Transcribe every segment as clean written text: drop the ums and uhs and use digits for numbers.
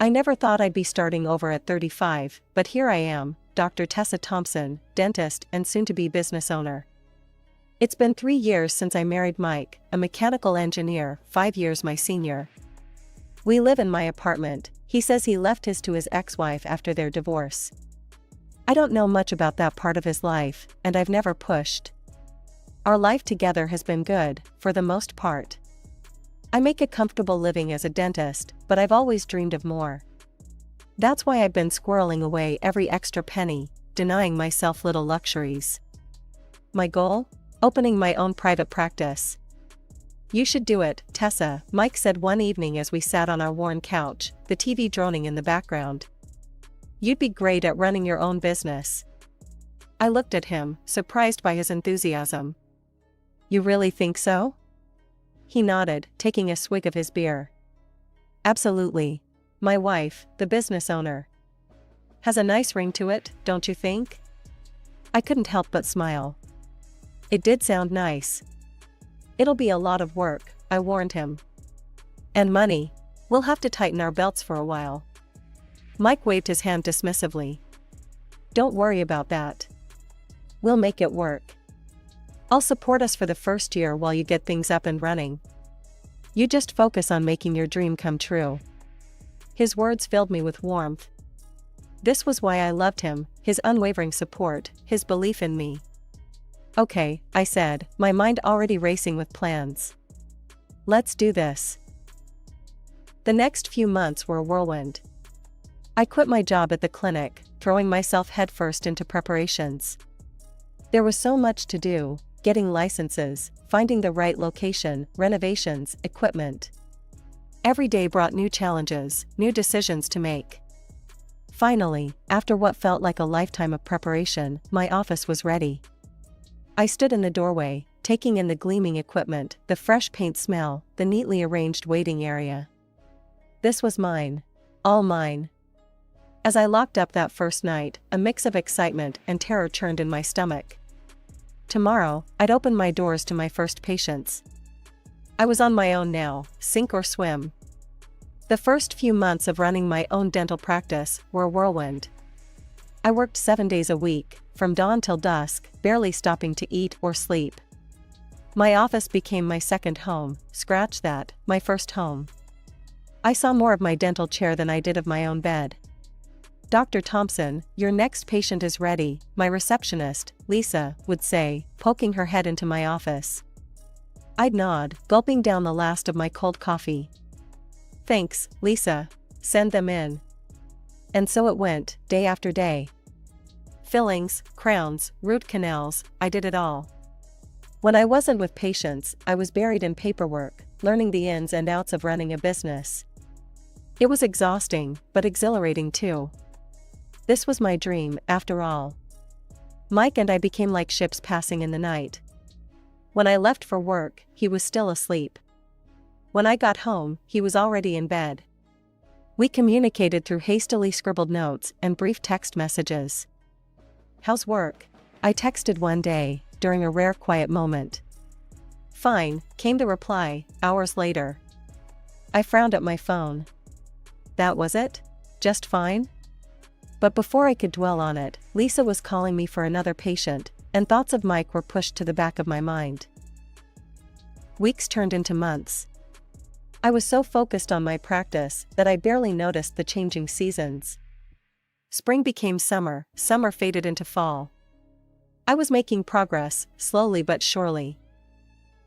I never thought I'd be starting over at 35, but here I am, Dr. Tessa Thompson, dentist and soon-to-be business owner. It's been 3 years since I married Mike, a mechanical engineer, 5 years my senior. We live in my apartment. He says he left his to his ex-wife after their divorce. I don't know much about that part of his life, and I've never pushed. Our life together has been good, for the most part. I make a comfortable living as a dentist, but I've always dreamed of more. That's why I've been squirreling away every extra penny, denying myself little luxuries. My goal? Opening my own private practice. You should do it, Tessa, Mike said one evening as we sat on our worn couch, the TV droning in the background. You'd be great at running your own business. I looked at him, surprised by his enthusiasm. You really think so? He nodded, taking a swig of his beer. Absolutely. My wife, the business owner. Has a nice ring to it, don't you think? I couldn't help but smile. It did sound nice. It'll be a lot of work, I warned him. And money. We'll have to tighten our belts for a while. Mike waved his hand dismissively. Don't worry about that. We'll make it work. I'll support us for the first year while you get things up and running. You just focus on making your dream come true. His words filled me with warmth. This was why I loved him, his unwavering support, his belief in me. Okay, I said, my mind already racing with plans. Let's do this. The next few months were a whirlwind. I quit my job at the clinic, throwing myself headfirst into preparations. There was so much to do, getting licenses, finding the right location, renovations, equipment. Every day brought new challenges, new decisions to make. Finally, after what felt like a lifetime of preparation, my office was ready. I stood in the doorway, taking in the gleaming equipment, the fresh paint smell, the neatly arranged waiting area. This was mine. All mine. As I locked up that first night, a mix of excitement and terror churned in my stomach. Tomorrow, I'd open my doors to my first patients. I was on my own now, sink or swim. The first few months of running my own dental practice were a whirlwind. I worked 7 days a week, from dawn till dusk, barely stopping to eat or sleep. My office became my second home, scratch that, my first home. I saw more of my dental chair than I did of my own bed. Dr. Thompson, your next patient is ready, my receptionist, Lisa, would say, poking her head into my office. I'd nod, gulping down the last of my cold coffee. Thanks, Lisa. Send them in. And so it went, day after day. Fillings, crowns, root canals, I did it all. When I wasn't with patients, I was buried in paperwork, learning the ins and outs of running a business. It was exhausting, but exhilarating too. This was my dream, after all. Mike and I became like ships passing in the night. When I left for work, he was still asleep. When I got home, he was already in bed. We communicated through hastily scribbled notes and brief text messages. How's work? I texted one day, during a rare quiet moment. Fine, came the reply, hours later. I frowned at my phone. That was it? Just fine? But before I could dwell on it, Lisa was calling me for another patient, and thoughts of Mike were pushed to the back of my mind. Weeks turned into months. I was so focused on my practice that I barely noticed the changing seasons. Spring became summer, summer faded into fall. I was making progress, slowly but surely.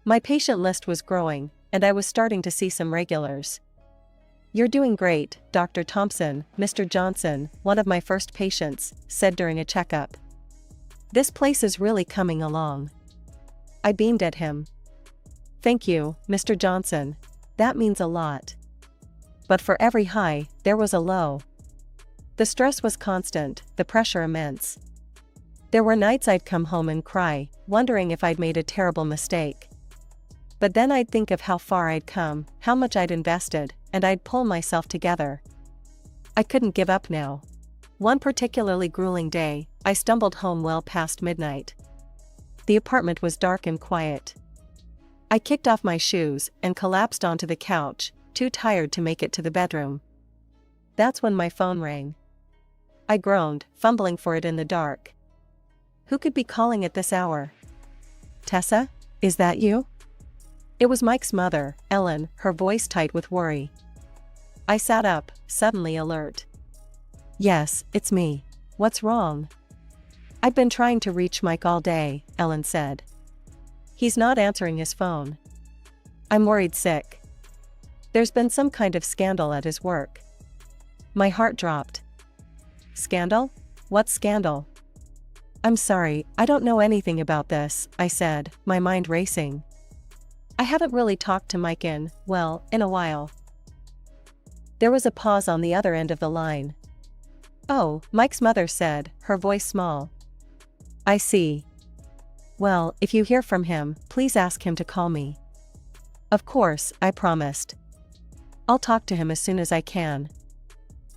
My patient list was growing, and I was starting to see some regulars. You're doing great, Dr. Thompson, Mr. Johnson, one of my first patients, said during a checkup. This place is really coming along. I beamed at him. Thank you, Mr. Johnson. That means a lot. But for every high, there was a low. The stress was constant, the pressure immense. There were nights I'd come home and cry, wondering if I'd made a terrible mistake. But then I'd think of how far I'd come, how much I'd invested, and I'd pull myself together. I couldn't give up now. One particularly grueling day, I stumbled home well past midnight. The apartment was dark and quiet. I kicked off my shoes and collapsed onto the couch, too tired to make it to the bedroom. That's when my phone rang. I groaned, fumbling for it in the dark. Who could be calling at this hour? Tessa? Is that you? It was Mike's mother, Ellen, her voice tight with worry. I sat up, suddenly alert. Yes, it's me. What's wrong? I've been trying to reach Mike all day, Ellen said. He's not answering his phone. I'm worried sick. There's been some kind of scandal at his work. My heart dropped. Scandal? What scandal? I'm sorry, I don't know anything about this, I said, my mind racing. I haven't really talked to Mike in a while. There was a pause on the other end of the line. Oh, Mike's mother said, her voice small. I see. Well, if you hear from him, please ask him to call me. Of course, I promised. I'll talk to him as soon as I can.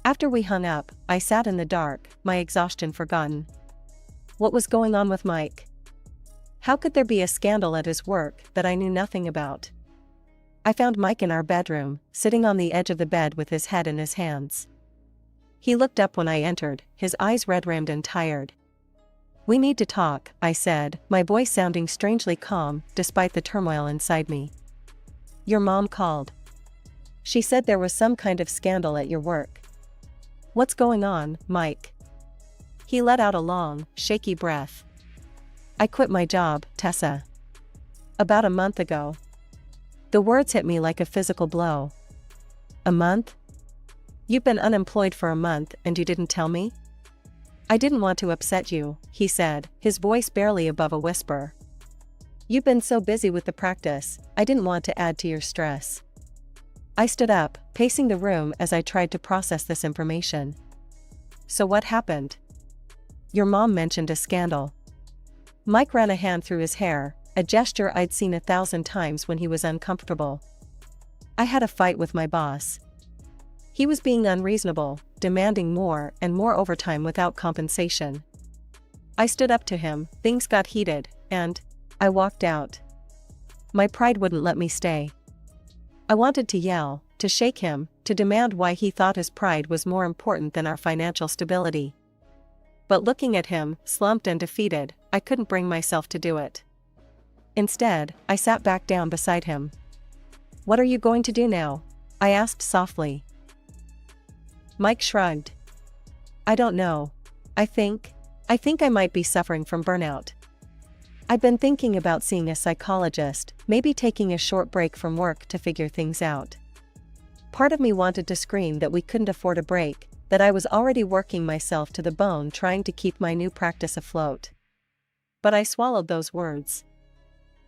After we hung up, I sat in the dark, my exhaustion forgotten. What was going on with Mike? How could there be a scandal at his work that I knew nothing about? I found Mike in our bedroom, sitting on the edge of the bed with his head in his hands. He looked up when I entered, his eyes red-rimmed and tired. We need to talk, I said, my voice sounding strangely calm, despite the turmoil inside me. Your mom called. She said there was some kind of scandal at your work. What's going on, Mike? He let out a long, shaky breath. I quit my job, Tessa. About a month ago. The words hit me like a physical blow. A month? You've been unemployed for a month and you didn't tell me? I didn't want to upset you, he said, his voice barely above a whisper. You've been so busy with the practice, I didn't want to add to your stress. I stood up, pacing the room as I tried to process this information. So what happened? Your mom mentioned a scandal. Mike ran a hand through his hair, a gesture I'd seen 1,000 times when he was uncomfortable. I had a fight with my boss. He was being unreasonable, demanding more and more overtime without compensation. I stood up to him, things got heated, and I walked out. My pride wouldn't let me stay. I wanted to yell, to shake him, to demand why he thought his pride was more important than our financial stability. But looking at him, slumped and defeated, I couldn't bring myself to do it. Instead, I sat back down beside him. What are you going to do now? I asked softly. Mike shrugged. I don't know. I think I might be suffering from burnout. I've been thinking about seeing a psychologist, maybe taking a short break from work to figure things out. Part of me wanted to scream that we couldn't afford a break, that I was already working myself to the bone trying to keep my new practice afloat. But I swallowed those words.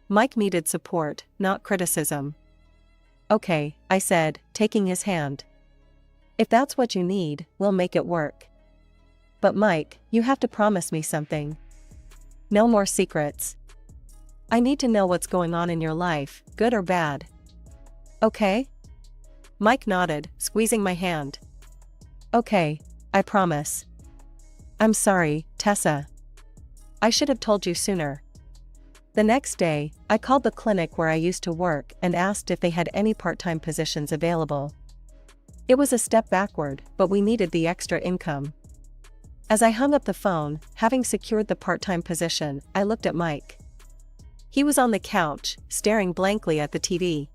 Mike needed support, not criticism. Okay, I said, taking his hand. If that's what you need, we'll make it work. But Mike, you have to promise me something. No more secrets. I need to know what's going on in your life, good or bad. Okay? Mike nodded, squeezing my hand. Okay, I promise. I'm sorry, Tessa. I should have told you sooner. The next day, I called the clinic where I used to work and asked if they had any part-time positions available. It was a step backward, but we needed the extra income. As I hung up the phone, having secured the part-time position, I looked at Mike. He was on the couch, staring blankly at the TV.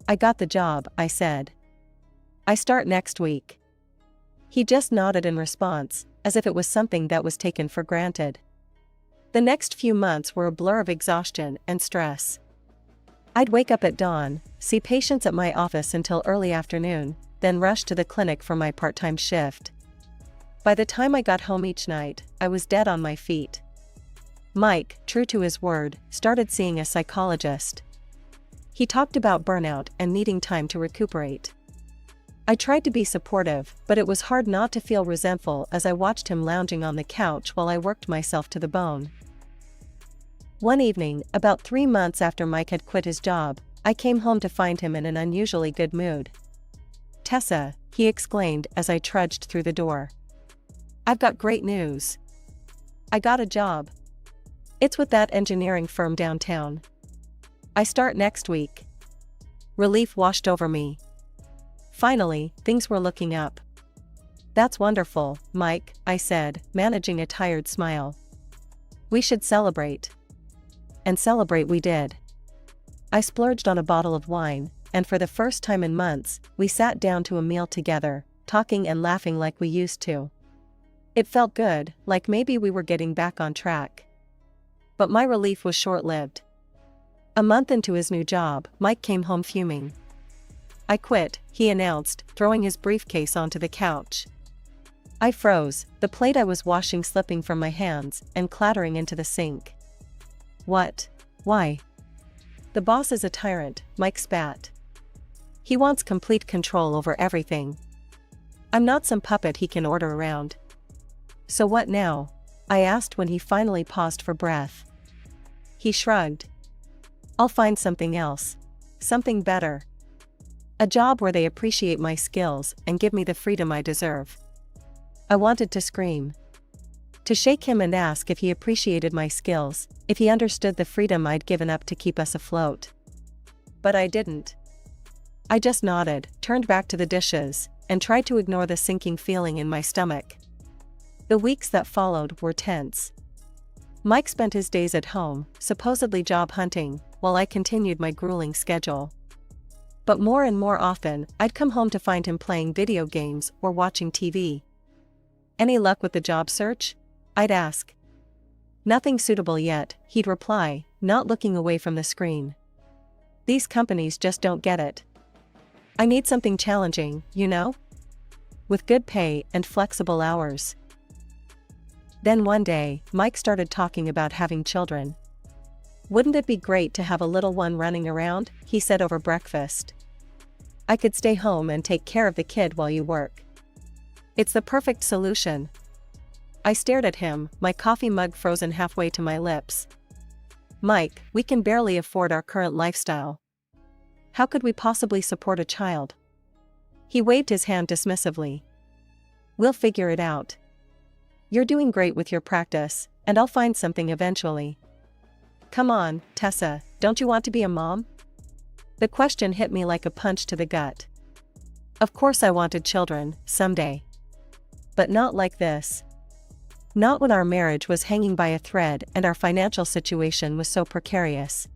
I got the job, I said. I start next week. He just nodded in response, as if it was something that was taken for granted. The next few months were a blur of exhaustion and stress. I'd wake up at dawn, see patients at my office until early afternoon, then rush to the clinic for my part-time shift. By the time I got home each night, I was dead on my feet. Mike, true to his word, started seeing a psychologist. He talked about burnout and needing time to recuperate. I tried to be supportive, but it was hard not to feel resentful as I watched him lounging on the couch while I worked myself to the bone. One evening, about 3 months after Mike had quit his job, I came home to find him in an unusually good mood. Tessa, he exclaimed as I trudged through the door. I've got great news. I got a job. It's with that engineering firm downtown. I start next week. Relief washed over me. Finally, things were looking up. That's wonderful, Mike, I said, managing a tired smile. We should celebrate. And celebrate we did. I splurged on a bottle of wine, and for the first time in months, we sat down to a meal together, talking and laughing like we used to. It felt good, like maybe we were getting back on track. But my relief was short-lived. A month into his new job, Mike came home fuming. I quit, he announced, throwing his briefcase onto the couch. I froze, the plate I was washing slipping from my hands and clattering into the sink. What? Why? The boss is a tyrant, Mike spat. He wants complete control over everything. I'm not some puppet he can order around. So what now? I asked when he finally paused for breath. He shrugged. I'll find something else. Something better. A job where they appreciate my skills and give me the freedom I deserve. I wanted to scream. To shake him and ask if he appreciated my skills, if he understood the freedom I'd given up to keep us afloat. But I didn't. I just nodded, turned back to the dishes, and tried to ignore the sinking feeling in my stomach. The weeks that followed were tense. Mike spent his days at home, supposedly job hunting, while I continued my grueling schedule. But more and more often, I'd come home to find him playing video games or watching TV. Any luck with the job search? I'd ask. Nothing suitable yet, he'd reply, not looking away from the screen. These companies just don't get it. I need something challenging, you know? With good pay and flexible hours. Then one day, Mike started talking about having children. Wouldn't it be great to have a little one running around? He said over breakfast. I could stay home and take care of the kid while you work. It's the perfect solution. I stared at him, my coffee mug frozen halfway to my lips. Mike, we can barely afford our current lifestyle. How could we possibly support a child? He waved his hand dismissively. We'll figure it out. You're doing great with your practice, and I'll find something eventually. Come on, Tessa, don't you want to be a mom? The question hit me like a punch to the gut. Of course I wanted children, someday. But not like this. Not when our marriage was hanging by a thread and our financial situation was so precarious.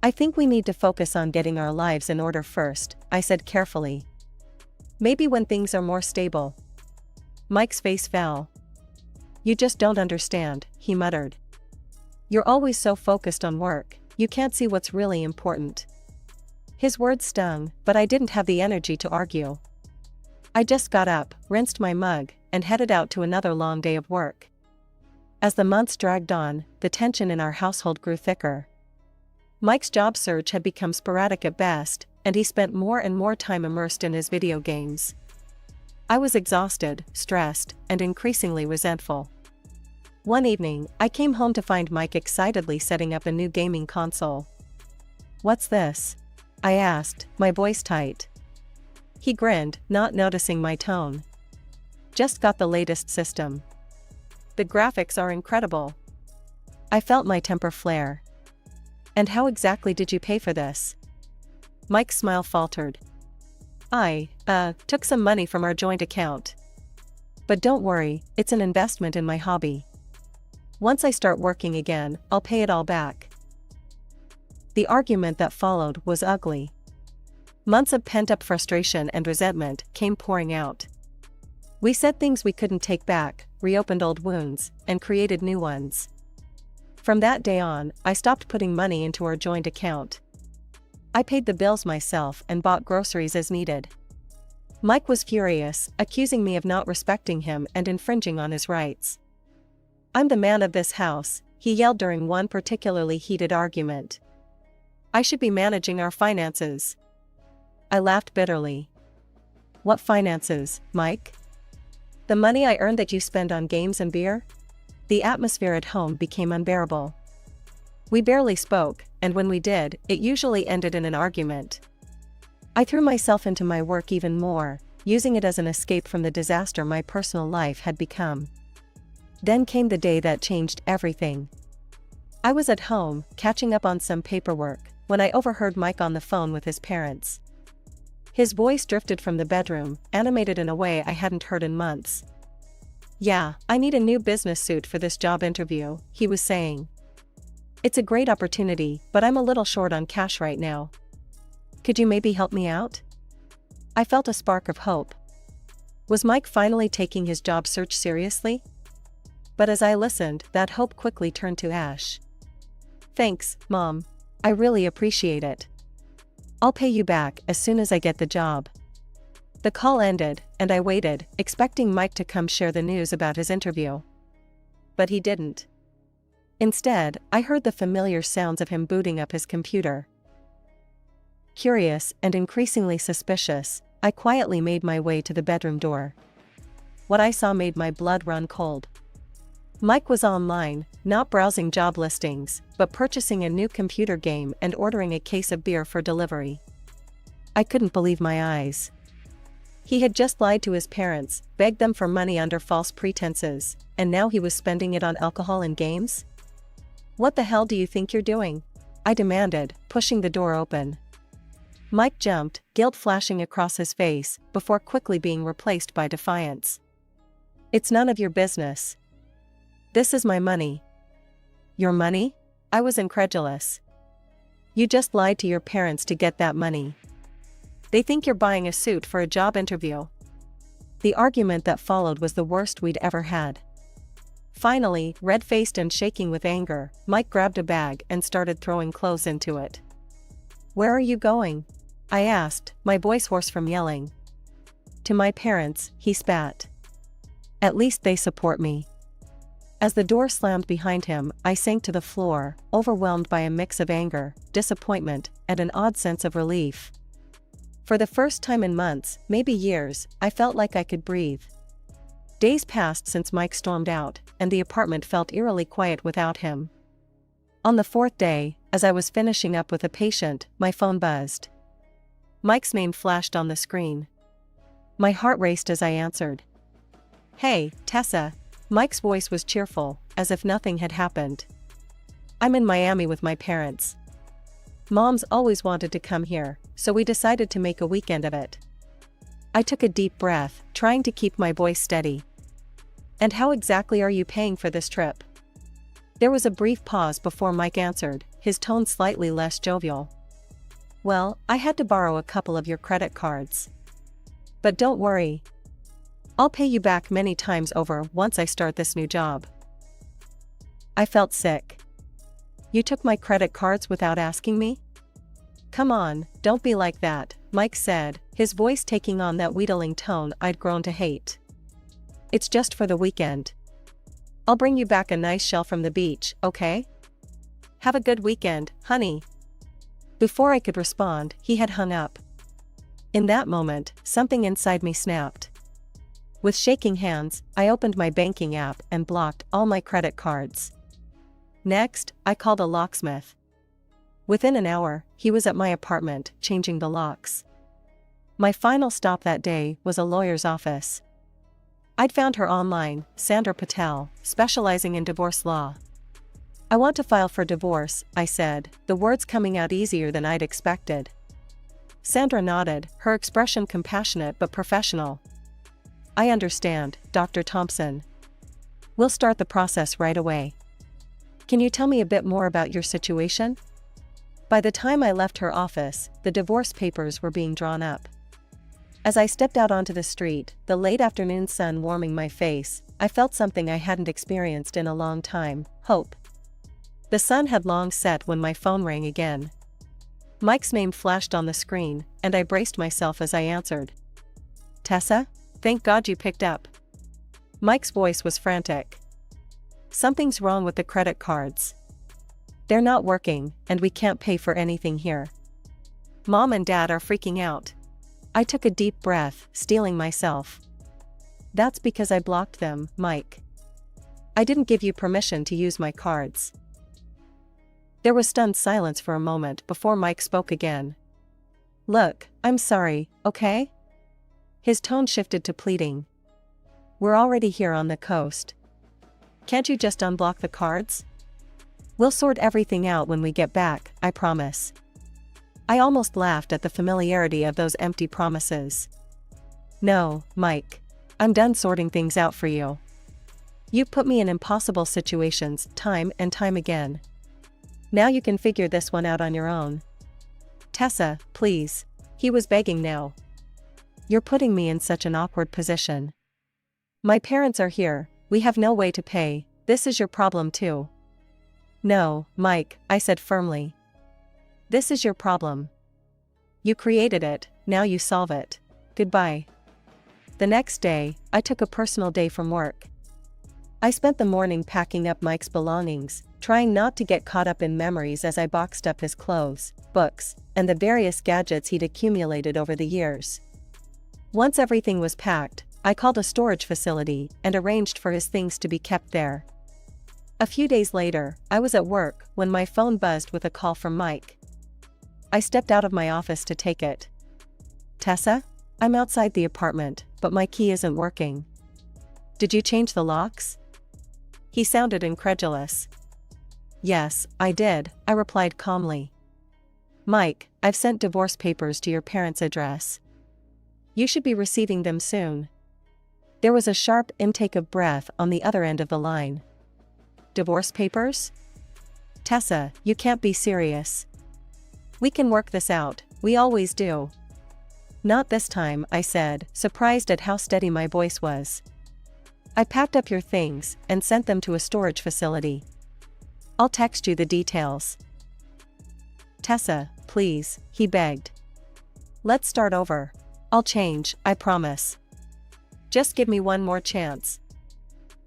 I think we need to focus on getting our lives in order first, I said carefully. Maybe when things are more stable. Mike's face fell. You just don't understand, he muttered. You're always so focused on work, you can't see what's really important. His words stung, but I didn't have the energy to argue. I just got up, rinsed my mug, and headed out to another long day of work. As the months dragged on, the tension in our household grew thicker. Mike's job search had become sporadic at best, and he spent more and more time immersed in his video games. I was exhausted, stressed, and increasingly resentful. One evening, I came home to find Mike excitedly setting up a new gaming console. What's this? I asked, my voice tight. He grinned, not noticing my tone. Just got the latest system. The graphics are incredible. I felt my temper flare. And how exactly did you pay for this? Mike's smile faltered. I took some money from our joint account. But don't worry, it's an investment in my hobby. Once I start working again, I'll pay it all back. The argument that followed was ugly. Months of pent-up frustration and resentment came pouring out. We said things we couldn't take back, reopened old wounds, and created new ones. From that day on, I stopped putting money into our joint account. I paid the bills myself and bought groceries as needed. Mike was furious, accusing me of not respecting him and infringing on his rights. I'm the man of this house, he yelled during one particularly heated argument. I should be managing our finances. I laughed bitterly. What finances, Mike? The money I earned that you spend on games and beer? The atmosphere at home became unbearable. We barely spoke, and when we did, it usually ended in an argument. I threw myself into my work even more, using it as an escape from the disaster my personal life had become. Then came the day that changed everything. I was at home, catching up on some paperwork, when I overheard Mike on the phone with his parents. His voice drifted from the bedroom, animated in a way I hadn't heard in months. "Yeah, I need a new business suit for this job interview," he was saying. "It's a great opportunity, but I'm a little short on cash right now. Could you maybe help me out?" I felt a spark of hope. Was Mike finally taking his job search seriously? But as I listened, that hope quickly turned to ash. "Thanks, Mom. I really appreciate it. I'll pay you back as soon as I get the job." The call ended, and I waited, expecting Mike to come share the news about his interview. But he didn't. Instead, I heard the familiar sounds of him booting up his computer. Curious and increasingly suspicious, I quietly made my way to the bedroom door. What I saw made my blood run cold. Mike was online, not browsing job listings, but purchasing a new computer game and ordering a case of beer for delivery. I couldn't believe my eyes. He had just lied to his parents, begged them for money under false pretenses, and now he was spending it on alcohol and games? "What the hell do you think you're doing?" I demanded, pushing the door open. Mike jumped, guilt flashing across his face, before quickly being replaced by defiance. "It's none of your business. This is my money." "Your money?" I was incredulous. "You just lied to your parents to get that money. They think you're buying a suit for a job interview." The argument that followed was the worst we'd ever had. Finally, red-faced and shaking with anger, Mike grabbed a bag and started throwing clothes into it. "Where are you going?" I asked, my voice hoarse from yelling. "To my parents," he spat. "At least they support me." As the door slammed behind him, I sank to the floor, overwhelmed by a mix of anger, disappointment, and an odd sense of relief. For the first time in months, maybe years, I felt like I could breathe. Days passed since Mike stormed out, and the apartment felt eerily quiet without him. On the fourth day, as I was finishing up with a patient, my phone buzzed. Mike's name flashed on the screen. My heart raced as I answered. "Hey, Tessa." Mike's voice was cheerful, as if nothing had happened. "I'm in Miami with my parents. Mom's always wanted to come here, so we decided to make a weekend of it." I took a deep breath, trying to keep my voice steady. "And how exactly are you paying for this trip?" There was a brief pause before Mike answered, his tone slightly less jovial. "Well, I had to borrow a couple of your credit cards. But don't worry. I'll pay you back many times over once I start this new job." I felt sick. "You took my credit cards without asking me?" "Come on, don't be like that," Mike said, his voice taking on that wheedling tone I'd grown to hate. "It's just for the weekend. I'll bring you back a nice shell from the beach, okay? Have a good weekend, honey." Before I could respond, he had hung up. In that moment, something inside me snapped. With shaking hands, I opened my banking app and blocked all my credit cards. Next, I called a locksmith. Within an hour, he was at my apartment, changing the locks. My final stop that day was a lawyer's office. I'd found her online, Sandra Patel, specializing in divorce law. "I want to file for divorce," I said, the words coming out easier than I'd expected. Sandra nodded, her expression compassionate but professional. "I understand, Dr. Thompson. We'll start the process right away. Can you tell me a bit more about your situation?" By the time I left her office, the divorce papers were being drawn up. As I stepped out onto the street, the late afternoon sun warming my face, I felt something I hadn't experienced in a long time: hope. The sun had long set when my phone rang again. Mike's name flashed on the screen, and I braced myself as I answered. "Tessa? Thank God you picked up." Mike's voice was frantic. "Something's wrong with the credit cards. They're not working, and we can't pay for anything here. Mom and Dad are freaking out." I took a deep breath, steeling myself. "That's because I blocked them, Mike. I didn't give you permission to use my cards." There was stunned silence for a moment before Mike spoke again. "Look, I'm sorry, okay?" His tone shifted to pleading. "We're already here on the coast. Can't you just unblock the cards? We'll sort everything out when we get back, I promise." I almost laughed at the familiarity of those empty promises. No, Mike. I'm done sorting things out for you. You've put me in impossible situations time and time again. Now you can figure this one out on your own. Tessa, please. He was begging now. You're putting me in such an awkward position. My parents are here, we have no way to pay, this is your problem too. No, Mike, I said firmly. This is your problem. You created it, now you solve it. Goodbye. The next day, I took a personal day from work. I spent the morning packing up Mike's belongings, trying not to get caught up in memories as I boxed up his clothes, books, and the various gadgets he'd accumulated over the years. Once everything was packed, I called a storage facility and arranged for his things to be kept there. A few days later, I was at work when my phone buzzed with a call from Mike. I stepped out of my office to take it. Tessa? I'm outside the apartment, but my key isn't working. Did you change the locks? He sounded incredulous. Yes, I did, I replied calmly. Mike, I've sent divorce papers to your parents' address. You should be receiving them soon. There was a sharp intake of breath on the other end of the line. Divorce papers? Tessa, you can't be serious. We can work this out, we always do. Not this time, I said, surprised at how steady my voice was. I packed up your things and sent them to a storage facility. I'll text you the details. Tessa, please, he begged. Let's start over. I'll change, I promise. Just give me one more chance.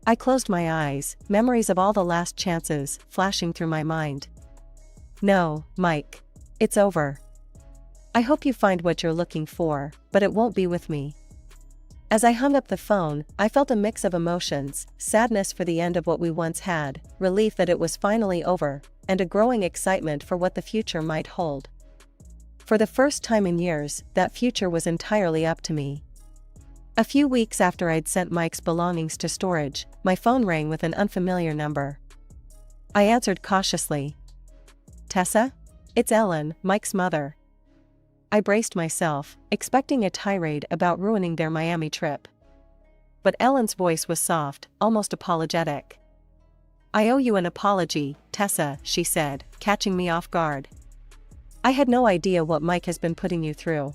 I closed my eyes, memories of all the last chances flashing through my mind. No, Mike. It's over. I hope you find what you're looking for, but it won't be with me. As I hung up the phone, I felt a mix of emotions, sadness for the end of what we once had, relief that it was finally over, and a growing excitement for what the future might hold. For the first time in years, that future was entirely up to me. A few weeks after I'd sent Mike's belongings to storage, my phone rang with an unfamiliar number. I answered cautiously. Tessa? It's Ellen, Mike's mother. I braced myself, expecting a tirade about ruining their Miami trip. But Ellen's voice was soft, almost apologetic. I owe you an apology, Tessa, she said, catching me off guard. I had no idea what Mike has been putting you through.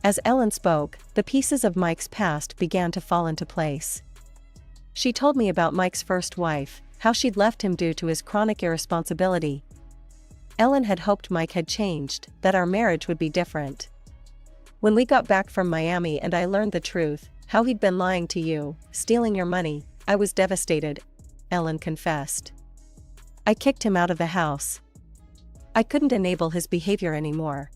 As Ellen spoke, the pieces of Mike's past began to fall into place. She told me about Mike's first wife, how she'd left him due to his chronic irresponsibility. Ellen had hoped Mike had changed, that our marriage would be different. When we got back from Miami and I learned the truth, how he'd been lying to you, stealing your money, I was devastated, Ellen confessed. I kicked him out of the house. I couldn't enable his behavior anymore.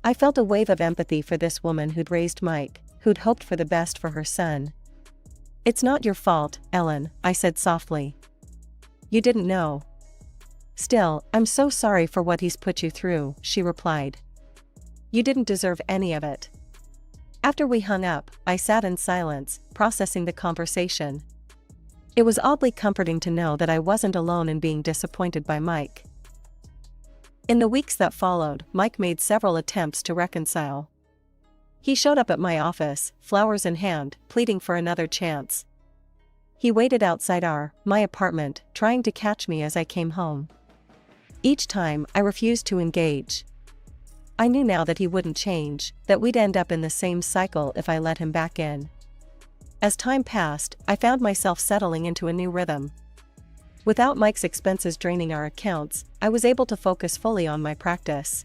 I felt a wave of empathy for this woman who'd raised Mike, who'd hoped for the best for her son. It's not your fault, Ellen, I said softly. You didn't know. Still, I'm so sorry for what he's put you through, she replied. You didn't deserve any of it. After we hung up, I sat in silence, processing the conversation. It was oddly comforting to know that I wasn't alone in being disappointed by Mike. In the weeks that followed, Mike made several attempts to reconcile. He showed up at my office, flowers in hand, pleading for another chance. He waited outside my apartment, trying to catch me as I came home. Each time, I refused to engage. I knew now that he wouldn't change, that we'd end up in the same cycle if I let him back in. As time passed, I found myself settling into a new rhythm. Without Mike's expenses draining our accounts, I was able to focus fully on my practice.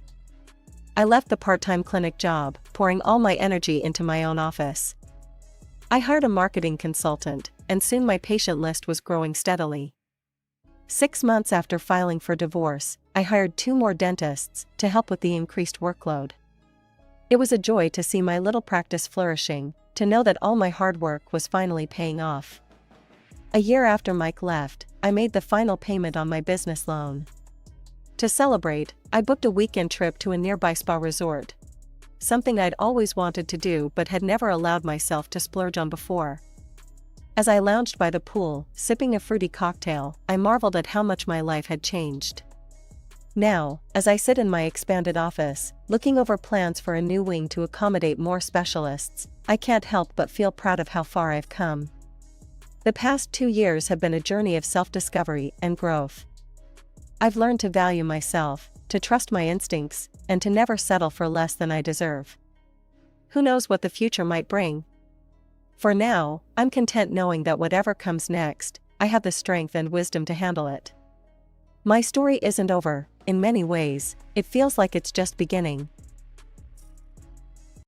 I left the part-time clinic job, pouring all my energy into my own office. I hired a marketing consultant, and soon my patient list was growing steadily. 6 months after filing for divorce, I hired 2 more dentists to help with the increased workload. It was a joy to see my little practice flourishing, to know that all my hard work was finally paying off. A year after Mike left, I made the final payment on my business loan. To celebrate, I booked a weekend trip to a nearby spa resort. Something I'd always wanted to do but had never allowed myself to splurge on before. As I lounged by the pool, sipping a fruity cocktail, I marveled at how much my life had changed. Now, as I sit in my expanded office, looking over plans for a new wing to accommodate more specialists, I can't help but feel proud of how far I've come. The past 2 years have been a journey of self-discovery and growth. I've learned to value myself, to trust my instincts, and to never settle for less than I deserve. Who knows what the future might bring? For now, I'm content knowing that whatever comes next, I have the strength and wisdom to handle it. My story isn't over. In many ways, it feels like it's just beginning,